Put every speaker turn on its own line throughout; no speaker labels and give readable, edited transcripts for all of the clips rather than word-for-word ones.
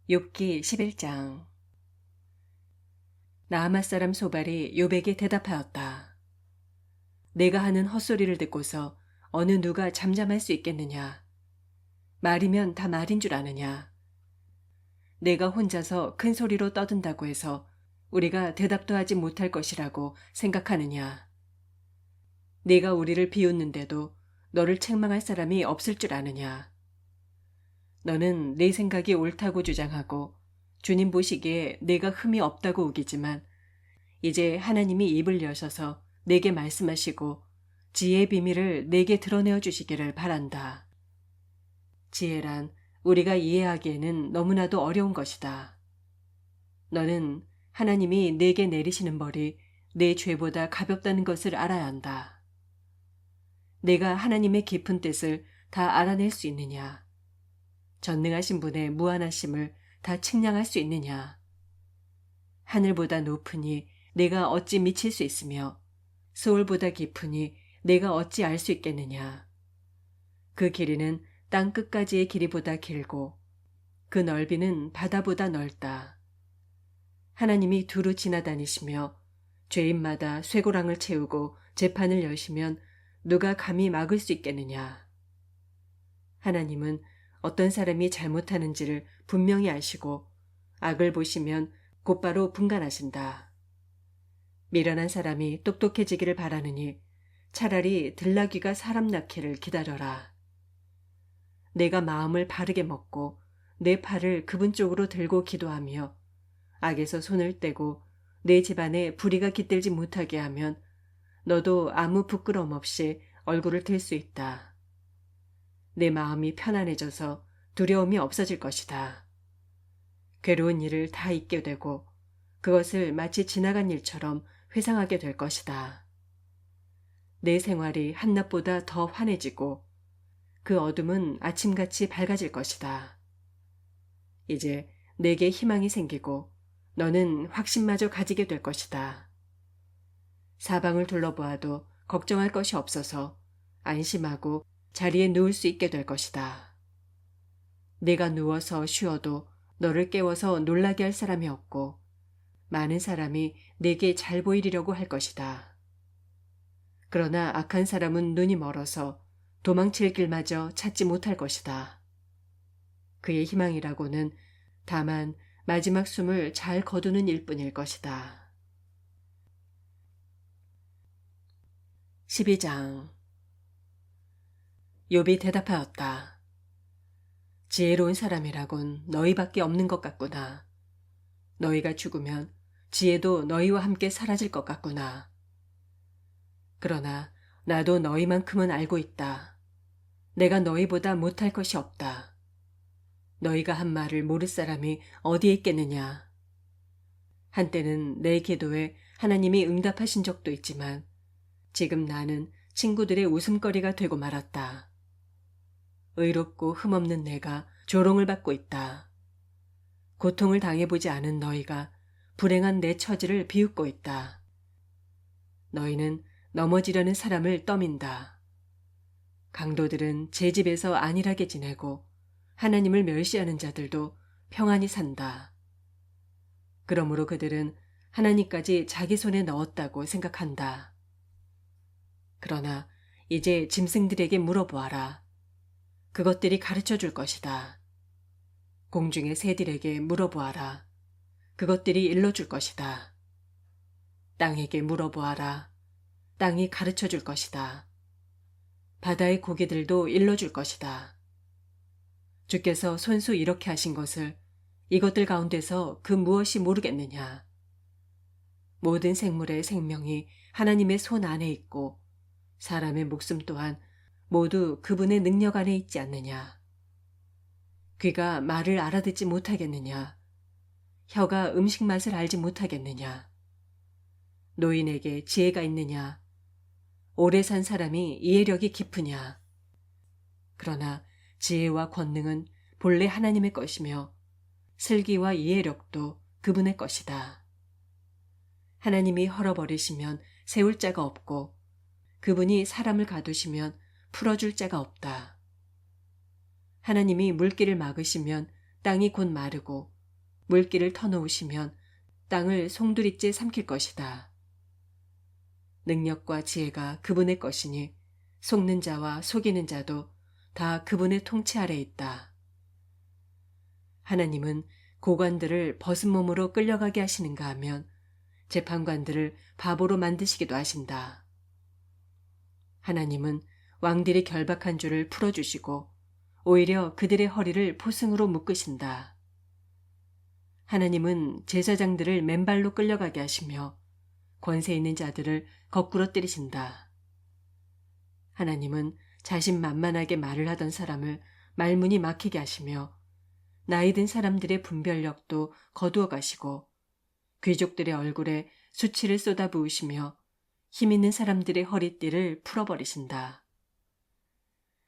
욥기 11장. 나아맛 사람 소발이 욥에게 대답하였다. 내가 하는 헛소리를 듣고서 어느 누가 잠잠할 수 있겠느냐? 말이면 다 말인 줄 아느냐? 내가 혼자서 큰 소리로 떠든다고 해서 우리가 대답도 하지 못할 것이라고 생각하느냐? 네가 우리를 비웃는데도 너를 책망할 사람이 없을 줄 아느냐? 너는 내 생각이 옳다고 주장하고 주님 보시기에 내가 흠이 없다고 우기지만 이제 하나님이 입을 여셔서 내게 말씀하시고 지혜의 비밀을 내게 드러내어 주시기를 바란다. 지혜란 우리가 이해하기에는 너무나도 어려운 것이다. 너는 하나님이 내게 내리시는 벌이 내 죄보다 가볍다는 것을 알아야 한다. 내가 하나님의 깊은 뜻을 다 알아낼 수 있느냐? 전능하신 분의 무한하심을 다 측량할 수 있느냐? 하늘보다 높으니 내가 어찌 미칠 수 있으며 수월보다 깊으니 내가 어찌 알 수 있겠느냐? 그 길이는 땅 끝까지의 길이보다 길고 그 넓이는 바다보다 넓다. 하나님이 두루 지나다니시며 죄인마다 쇠고랑을 채우고 재판을 여시면 누가 감히 막을 수 있겠느냐? 하나님은 어떤 사람이 잘못하는지를 분명히 아시고 악을 보시면 곧바로 분간하신다. 미련한 사람이 똑똑해지기를 바라느니 차라리 들나귀가 사람 낳기를 기다려라. 내가 마음을 바르게 먹고 내 팔을 그분 쪽으로 들고 기도하며 악에서 손을 떼고 내 집안에 불의가 깃들지 못하게 하면 너도 아무 부끄러움 없이 얼굴을 들 수 있다. 내 마음이 편안해져서 두려움이 없어질 것이다. 괴로운 일을 다 잊게 되고 그것을 마치 지나간 일처럼 회상하게 될 것이다. 내 생활이 한낮보다 더 환해지고 그 어둠은 아침같이 밝아질 것이다. 이제 내게 희망이 생기고 너는 확신마저 가지게 될 것이다. 사방을 둘러보아도 걱정할 것이 없어서 안심하고 자리에 누울 수 있게 될 것이다. 내가 누워서 쉬어도 너를 깨워서 놀라게 할 사람이 없고 많은 사람이 내게 잘 보이려고 할 것이다. 그러나 악한 사람은 눈이 멀어서 도망칠 길마저 찾지 못할 것이다. 그의 희망이라고는 다만 마지막 숨을 잘 거두는 일뿐일 것이다. 12장. 욥이 대답하였다. 지혜로운 사람이라곤 너희밖에 없는 것 같구나. 너희가 죽으면 지혜도 너희와 함께 사라질 것 같구나. 그러나 나도 너희만큼은 알고 있다. 내가 너희보다 못할 것이 없다. 너희가 한 말을 모를 사람이 어디에 있겠느냐. 한때는 내 기도에 하나님이 응답하신 적도 있지만 지금 나는 친구들의 웃음거리가 되고 말았다. 의롭고 흠없는 내가 조롱을 받고 있다. 고통을 당해보지 않은 너희가 불행한 내 처지를 비웃고 있다. 너희는 넘어지려는 사람을 떠민다. 강도들은 제 집에서 안일하게 지내고 하나님을 멸시하는 자들도 평안히 산다. 그러므로 그들은 하나님까지 자기 손에 넣었다고 생각한다. 그러나 이제 짐승들에게 물어보아라. 그것들이 가르쳐 줄 것이다. 공중의 새들에게 물어보아라. 그것들이 일러줄 것이다. 땅에게 물어보아라. 땅이 가르쳐 줄 것이다. 바다의 고기들도 일러줄 것이다. 주께서 손수 이렇게 하신 것을 이것들 가운데서 그 무엇이 모르겠느냐. 모든 생물의 생명이 하나님의 손 안에 있고 사람의 목숨 또한 모두 그분의 능력 안에 있지 않느냐. 귀가 말을 알아듣지 못하겠느냐. 혀가 음식 맛을 알지 못하겠느냐. 노인에게 지혜가 있느냐. 오래 산 사람이 이해력이 깊으냐. 그러나 지혜와 권능은 본래 하나님의 것이며 슬기와 이해력도 그분의 것이다. 하나님이 헐어버리시면 세울 자가 없고 그분이 사람을 가두시면 풀어줄 자가 없다. 하나님이 물길을 막으시면 땅이 곧 마르고 물기를 터놓으시면 땅을 송두리째 삼킬 것이다. 능력과 지혜가 그분의 것이니 속는 자와 속이는 자도 다 그분의 통치 아래 있다. 하나님은 고관들을 벗은 몸으로 끌려가게 하시는가 하면 재판관들을 바보로 만드시기도 하신다. 하나님은 왕들이 결박한 줄을 풀어주시고 오히려 그들의 허리를 포승으로 묶으신다. 하나님은 제사장들을 맨발로 끌려가게 하시며 권세 있는 자들을 거꾸로 때리신다. 하나님은 자신만만하게 말을 하던 사람을 말문이 막히게 하시며 나이 든 사람들의 분별력도 거두어 가시고 귀족들의 얼굴에 수치를 쏟아부으시며 힘 있는 사람들의 허리띠를 풀어버리신다.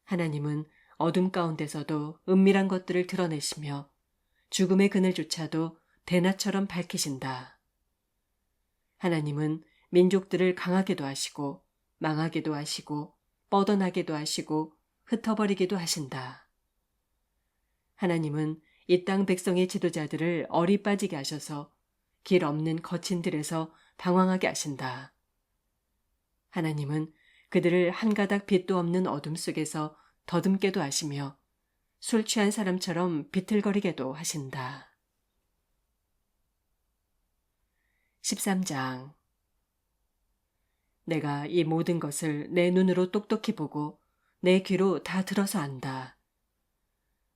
하나님은 어둠 가운데서도 은밀한 것들을 드러내시며 죽음의 그늘조차도 대낮처럼 밝히신다. 하나님은 민족들을 강하게도 하시고 망하게도 하시고 뻗어나게도 하시고 흩어버리기도 하신다. 하나님은 이 땅 백성의 지도자들을 어리 빠지게 하셔서 길 없는 거친 들에서 방황하게 하신다. 하나님은 그들을 한 가닥 빛도 없는 어둠 속에서 더듬게도 하시며 술 취한 사람처럼 비틀거리게도 하신다. 13장. 내가 이 모든 것을 내 눈으로 똑똑히 보고 내 귀로 다 들어서 안다.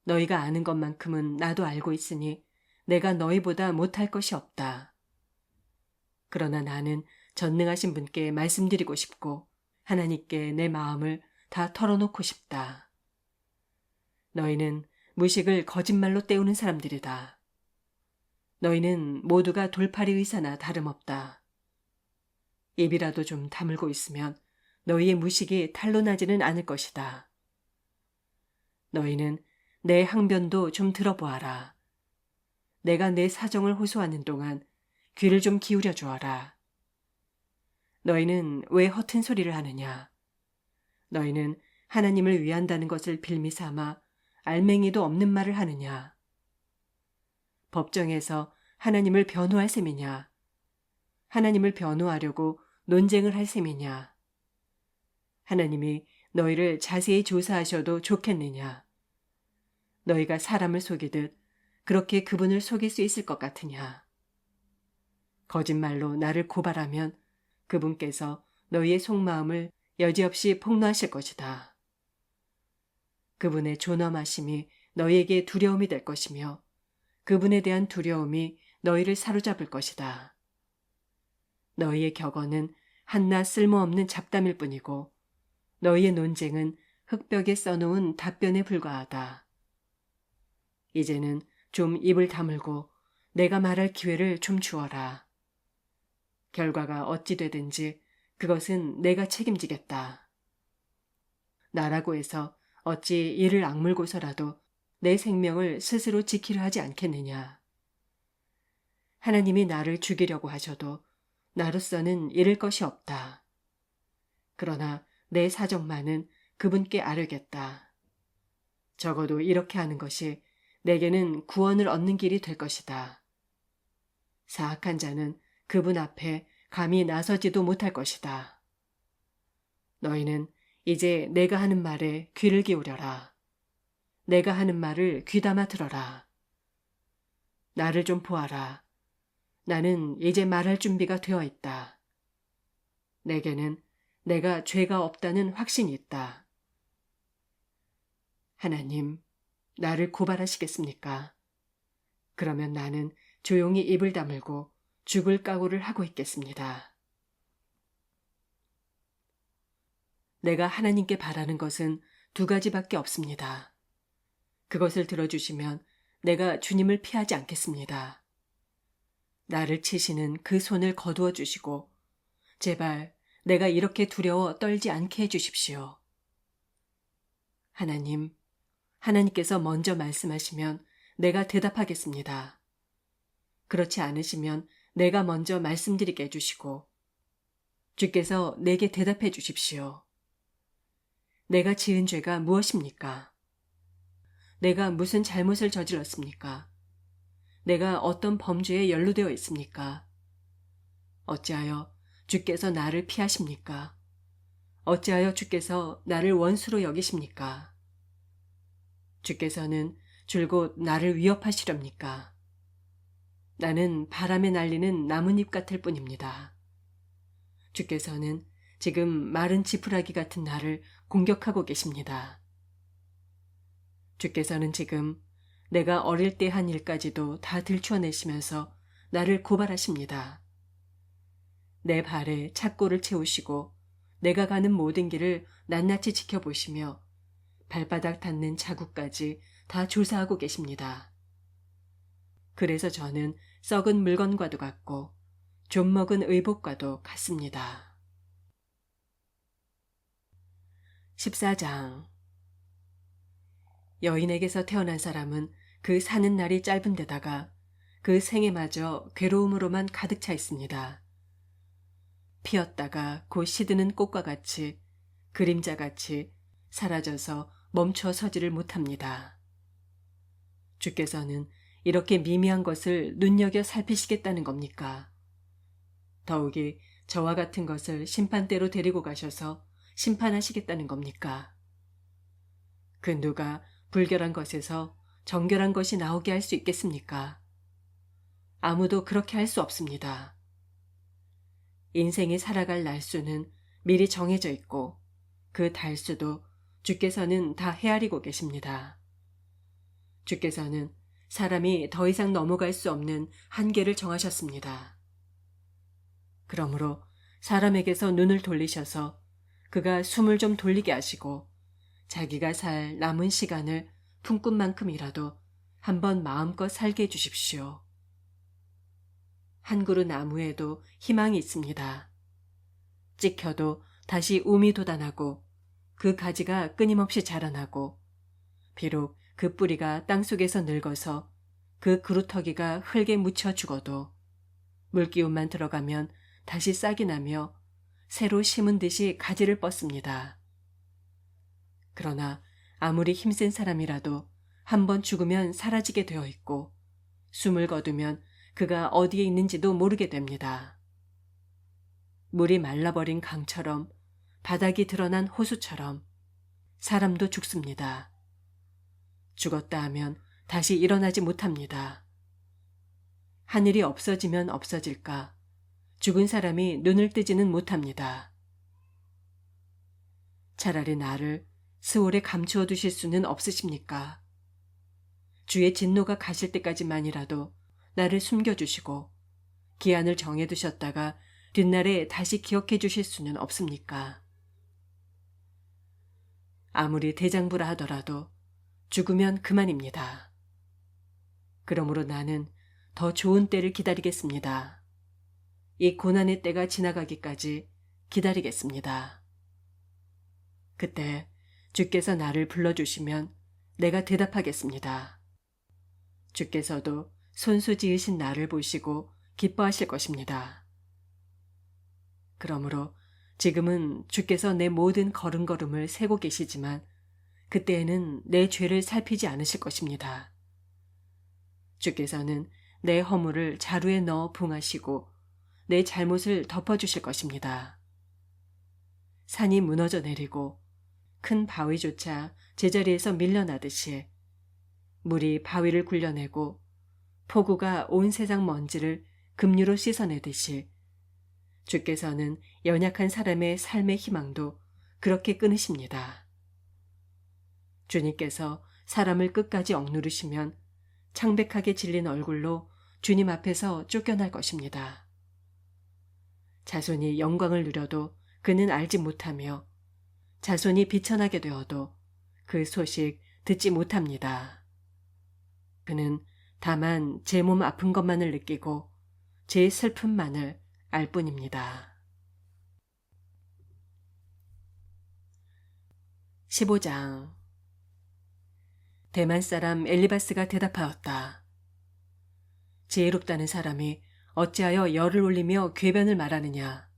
너희가 아는 것만큼은 나도 알고 있으니 내가 너희보다 못할 것이 없다. 그러나 나는 전능하신 분께 말씀드리고 싶고 하나님께 내 마음을 다 털어놓고 싶다. 너희는 무식을 거짓말로 때우는 사람들이다. 너희는 모두가 돌팔이 의사나 다름없다. 입이라도 좀 다물고 있으면 너희의 무식이 탄로나지는 않을 것이다. 너희는 내 항변도 좀 들어보아라. 내가 내 사정을 호소하는 동안 귀를 좀 기울여 주어라. 너희는 왜 허튼 소리를 하느냐? 너희는 하나님을 위한다는 것을 빌미 삼아 알맹이도 없는 말을 하느냐? 법정에서 하나님을 변호할 셈이냐? 하나님을 변호하려고 논쟁을 할 셈이냐? 하나님이 너희를 자세히 조사하셔도 좋겠느냐? 너희가 사람을 속이듯 그렇게 그분을 속일 수 있을 것 같으냐? 거짓말로 나를 고발하면 그분께서 너희의 속마음을 여지없이 폭로하실 것이다. 그분의 존엄하심이 너희에게 두려움이 될 것이며 그분에 대한 두려움이 너희를 사로잡을 것이다. 너희의 격언은 한낱 쓸모없는 잡담일 뿐이고 너희의 논쟁은 흙벽에 써놓은 답변에 불과하다. 이제는 좀 입을 다물고 내가 말할 기회를 좀 주어라. 결과가 어찌 되든지 그것은 내가 책임지겠다. 나라고 해서 어찌 이를 악물고서라도 내 생명을 스스로 지키려 하지 않겠느냐. 하나님이 나를 죽이려고 하셔도 나로서는 잃을 것이 없다. 그러나 내 사정만은 그분께 아뢰겠다. 적어도 이렇게 하는 것이 내게는 구원을 얻는 길이 될 것이다. 사악한 자는 그분 앞에 감히 나서지도 못할 것이다. 너희는 이제 내가 하는 말에 귀를 기울여라. 내가 하는 말을 귀담아 들어라. 나를 좀 보아라. 나는 이제 말할 준비가 되어 있다. 내게는 내가 죄가 없다는 확신이 있다. 하나님, 나를 고발하시겠습니까? 그러면 나는 조용히 입을 다물고 죽을 각오를 하고 있겠습니다. 내가 하나님께 바라는 것은 두 가지밖에 없습니다. 그것을 들어주시면 내가 주님을 피하지 않겠습니다. 나를 치시는 그 손을 거두어 주시고 제발 내가 이렇게 두려워 떨지 않게 해주십시오. 하나님, 하나님께서 먼저 말씀하시면 내가 대답하겠습니다. 그렇지 않으시면 내가 먼저 말씀드리게 해주시고 주께서 내게 대답해 주십시오. 내가 지은 죄가 무엇입니까? 내가 무슨 잘못을 저질렀습니까? 내가 어떤 범죄에 연루되어 있습니까? 어찌하여 주께서 나를 피하십니까? 어찌하여 주께서 나를 원수로 여기십니까? 주께서는 줄곧 나를 위협하시렵니까? 나는 바람에 날리는 나뭇잎 같을 뿐입니다. 주께서는 지금 마른 지푸라기 같은 나를 공격하고 계십니다. 주께서는 지금 내가 어릴 때 한 일까지도 다 들추어내시면서 나를 고발하십니다. 내 발에 착고를 채우시고 내가 가는 모든 길을 낱낱이 지켜보시며 발바닥 닿는 자국까지 다 조사하고 계십니다. 그래서 저는 썩은 물건과도 같고 좀 먹은 의복과도 같습니다. 14장. 여인에게서 태어난 사람은 그 사는 날이 짧은 데다가 그 생애마저 괴로움으로만 가득 차 있습니다. 피었다가 곧 시드는 꽃과 같이 그림자같이 사라져서 멈춰 서지를 못합니다. 주께서는 이렇게 미미한 것을 눈여겨 살피시겠다는 겁니까? 더욱이 저와 같은 것을 심판대로 데리고 가셔서 심판하시겠다는 겁니까? 그 누가 불결한 것에서 정결한 것이 나오게 할 수 있겠습니까? 아무도 그렇게 할 수 없습니다. 인생이 살아갈 날수는 미리 정해져 있고 그 달수도 주께서는 다 헤아리고 계십니다. 주께서는 사람이 더 이상 넘어갈 수 없는 한계를 정하셨습니다. 그러므로 사람에게서 눈을 돌리셔서 그가 숨을 좀 돌리게 하시고 자기가 살 남은 시간을 품꾼만큼이라도 한번 마음껏 살게 해주십시오. 한 그루 나무에도 희망이 있습니다. 찍혀도 다시 움이 돋아나고 그 가지가 끊임없이 자라나고 비록 그 뿌리가 땅속에서 늙어서 그 그루터기가 흙에 묻혀 죽어도 물기운만 들어가면 다시 싹이 나며 새로 심은 듯이 가지를 뻗습니다. 그러나 아무리 힘센 사람이라도 한번 죽으면 사라지게 되어 있고 숨을 거두면 그가 어디에 있는지도 모르게 됩니다. 물이 말라버린 강처럼 바닥이 드러난 호수처럼 사람도 죽습니다. 죽었다 하면 다시 일어나지 못합니다. 하늘이 없어지면 없어질까 죽은 사람이 눈을 뜨지는 못합니다. 차라리 나를 스올에 감추어 두실 수는 없으십니까? 주의 진노가 가실 때까지만이라도 나를 숨겨주시고 기한을 정해두셨다가 뒷날에 다시 기억해 주실 수는 없습니까? 아무리 대장부라 하더라도 죽으면 그만입니다. 그러므로 나는 더 좋은 때를 기다리겠습니다. 이 고난의 때가 지나가기까지 기다리겠습니다. 그때 주께서 나를 불러주시면 내가 대답하겠습니다. 주께서도 손수 지으신 나를 보시고 기뻐하실 것입니다. 그러므로 지금은 주께서 내 모든 걸음걸음을 세고 계시지만 그때에는 내 죄를 살피지 않으실 것입니다. 주께서는 내 허물을 자루에 넣어 봉하시고 내 잘못을 덮어주실 것입니다. 산이 무너져 내리고 큰 바위조차 제자리에서 밀려나듯이 물이 바위를 굴려내고 폭우가 온 세상 먼지를 급류로 씻어내듯이 주께서는 연약한 사람의 삶의 희망도 그렇게 끊으십니다. 주님께서 사람을 끝까지 억누르시면 창백하게 질린 얼굴로 주님 앞에서 쫓겨날 것입니다. 자손이 영광을 누려도 그는 알지 못하며 자손이 비천하게 되어도 그 소식 듣지 못합니다. 그는 다만 제 몸 아픈 것만을 느끼고 제 슬픔만을 알 뿐입니다. 15장. 대만 사람 엘리바스가 대답하였다. 지혜롭다는 사람이 어찌하여 열을 올리며 궤변을 말하느냐.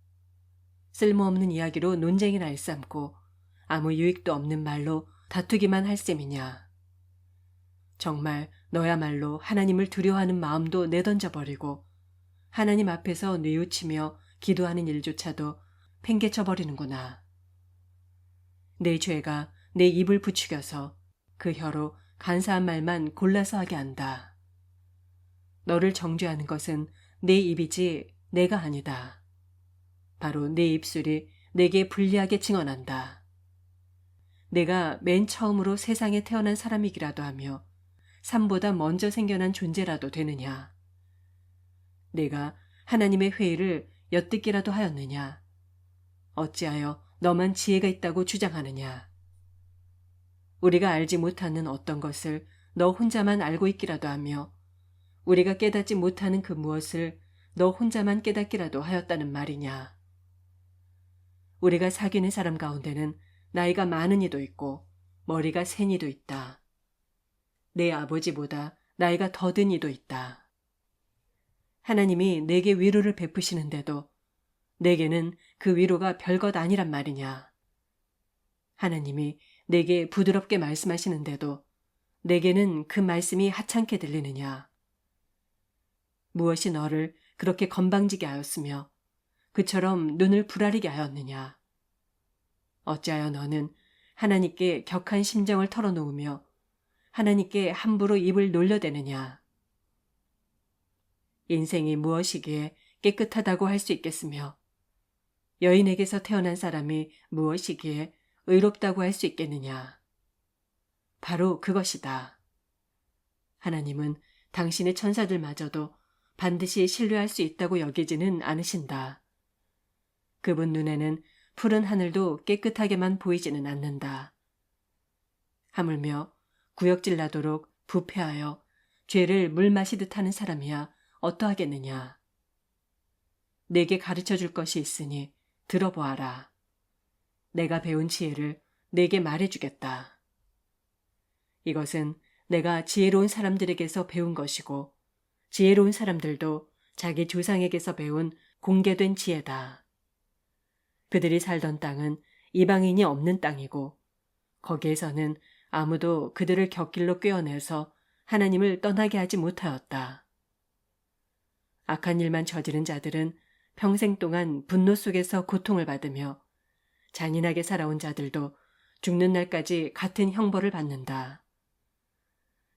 쓸모없는 이야기로 논쟁이나 일삼고 아무 유익도 없는 말로 다투기만 할 셈이냐. 정말 너야말로 하나님을 두려워하는 마음도 내던져버리고 하나님 앞에서 뉘우치며 기도하는 일조차도 팽개쳐버리는구나. 내 죄가 내 입을 부추겨서 그 혀로 간사한 말만 골라서 하게 한다. 너를 정죄하는 것은 내 입이지 내가 아니다. 바로 내 입술이 내게 불리하게 증언한다. 내가 맨 처음으로 세상에 태어난 사람이기라도 하며 삶보다 먼저 생겨난 존재라도 되느냐. 내가 하나님의 회의를 엿듣기라도 하였느냐. 어찌하여 너만 지혜가 있다고 주장하느냐. 우리가 알지 못하는 어떤 것을 너 혼자만 알고 있기라도 하며 우리가 깨닫지 못하는 그 무엇을 너 혼자만 깨닫기라도 하였다는 말이냐. 우리가 사귀는 사람 가운데는 나이가 많은 이도 있고 머리가 센 이도 있다. 내 아버지보다 나이가 더 든 이도 있다. 하나님이 내게 위로를 베푸시는데도 내게는 그 위로가 별것 아니란 말이냐. 하나님이 내게 부드럽게 말씀하시는데도 내게는 그 말씀이 하찮게 들리느냐. 무엇이 너를 그렇게 건방지게 하였으며 그처럼 눈을 부라리게 하였느냐. 어찌하여 너는 하나님께 격한 심정을 털어놓으며 하나님께 함부로 입을 놀려대느냐. 인생이 무엇이기에 깨끗하다고 할 수 있겠으며 여인에게서 태어난 사람이 무엇이기에 의롭다고 할 수 있겠느냐. 바로 그것이다. 하나님은 당신의 천사들마저도 반드시 신뢰할 수 있다고 여기지는 않으신다. 그분 눈에는 푸른 하늘도 깨끗하게만 보이지는 않는다. 하물며 구역질 나도록 부패하여 죄를 물 마시듯 하는 사람이야 어떠하겠느냐. 내게 가르쳐 줄 것이 있으니 들어보아라. 내가 배운 지혜를 내게 말해주겠다. 이것은 내가 지혜로운 사람들에게서 배운 것이고 지혜로운 사람들도 자기 조상에게서 배운 공개된 지혜다. 그들이 살던 땅은 이방인이 없는 땅이고 거기에서는 아무도 그들을 곁길로 꿰어내서 하나님을 떠나게 하지 못하였다. 악한 일만 저지른 자들은 평생 동안 분노 속에서 고통을 받으며 잔인하게 살아온 자들도 죽는 날까지 같은 형벌을 받는다.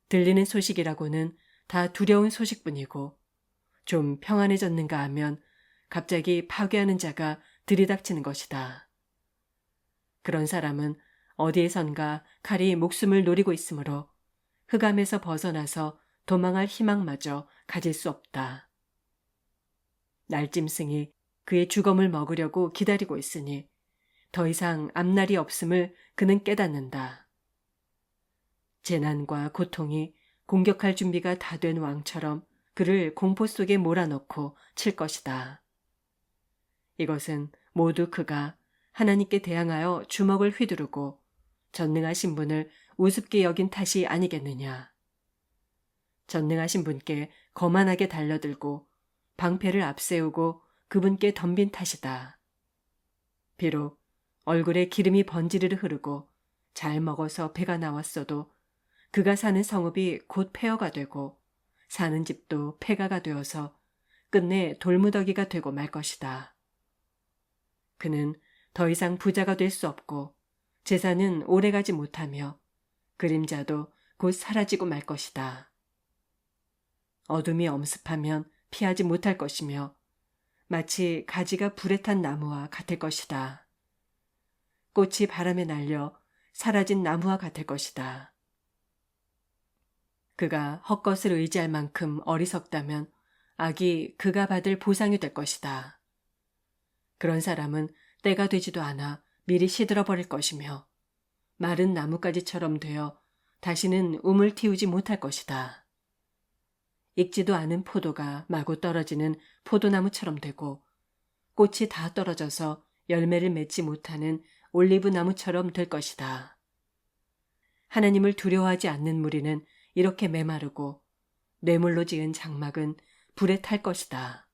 들리는 소식이라고는 다 두려운 소식뿐이고 좀 평안해졌는가 하면 갑자기 파괴하는 자가 들이닥치는 것이다. 그런 사람은 어디에선가 칼이 목숨을 노리고 있으므로 흑암에서 벗어나서 도망할 희망마저 가질 수 없다. 날짐승이 그의 죽음을 먹으려고 기다리고 있으니 더 이상 앞날이 없음을 그는 깨닫는다. 재난과 고통이 공격할 준비가 다 된 왕처럼 그를 공포 속에 몰아넣고 칠 것이다. 이것은 모두 그가 하나님께 대항하여 주먹을 휘두르고 전능하신 분을 우습게 여긴 탓이 아니겠느냐. 전능하신 분께 거만하게 달려들고 방패를 앞세우고 그분께 덤빈 탓이다. 비록 얼굴에 기름이 번지르르 흐르고 잘 먹어서 배가 나왔어도 그가 사는 성읍이 곧 폐허가 되고 사는 집도 폐가가 되어서 끝내 돌무더기가 되고 말 것이다. 그는 더 이상 부자가 될 수 없고 재산은 오래가지 못하며 그림자도 곧 사라지고 말 것이다. 어둠이 엄습하면 피하지 못할 것이며 마치 가지가 불에 탄 나무와 같을 것이다. 꽃이 바람에 날려 사라진 나무와 같을 것이다. 그가 헛것을 의지할 만큼 어리석다면 악이 그가 받을 보상이 될 것이다. 그런 사람은 때가 되지도 않아 미리 시들어버릴 것이며 마른 나뭇가지처럼 되어 다시는 움을 틔우지 못할 것이다. 익지도 않은 포도가 마구 떨어지는 포도나무처럼 되고 꽃이 다 떨어져서 열매를 맺지 못하는 올리브 나무처럼 될 것이다. 하나님을 두려워하지 않는 무리는 이렇게 메마르고 뇌물로 지은 장막은 불에 탈 것이다.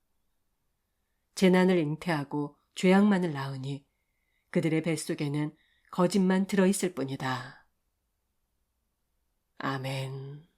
재난을 잉태하고 죄악만을 낳으니 그들의 뱃속에는 거짓만 들어있을 뿐이다. 아멘.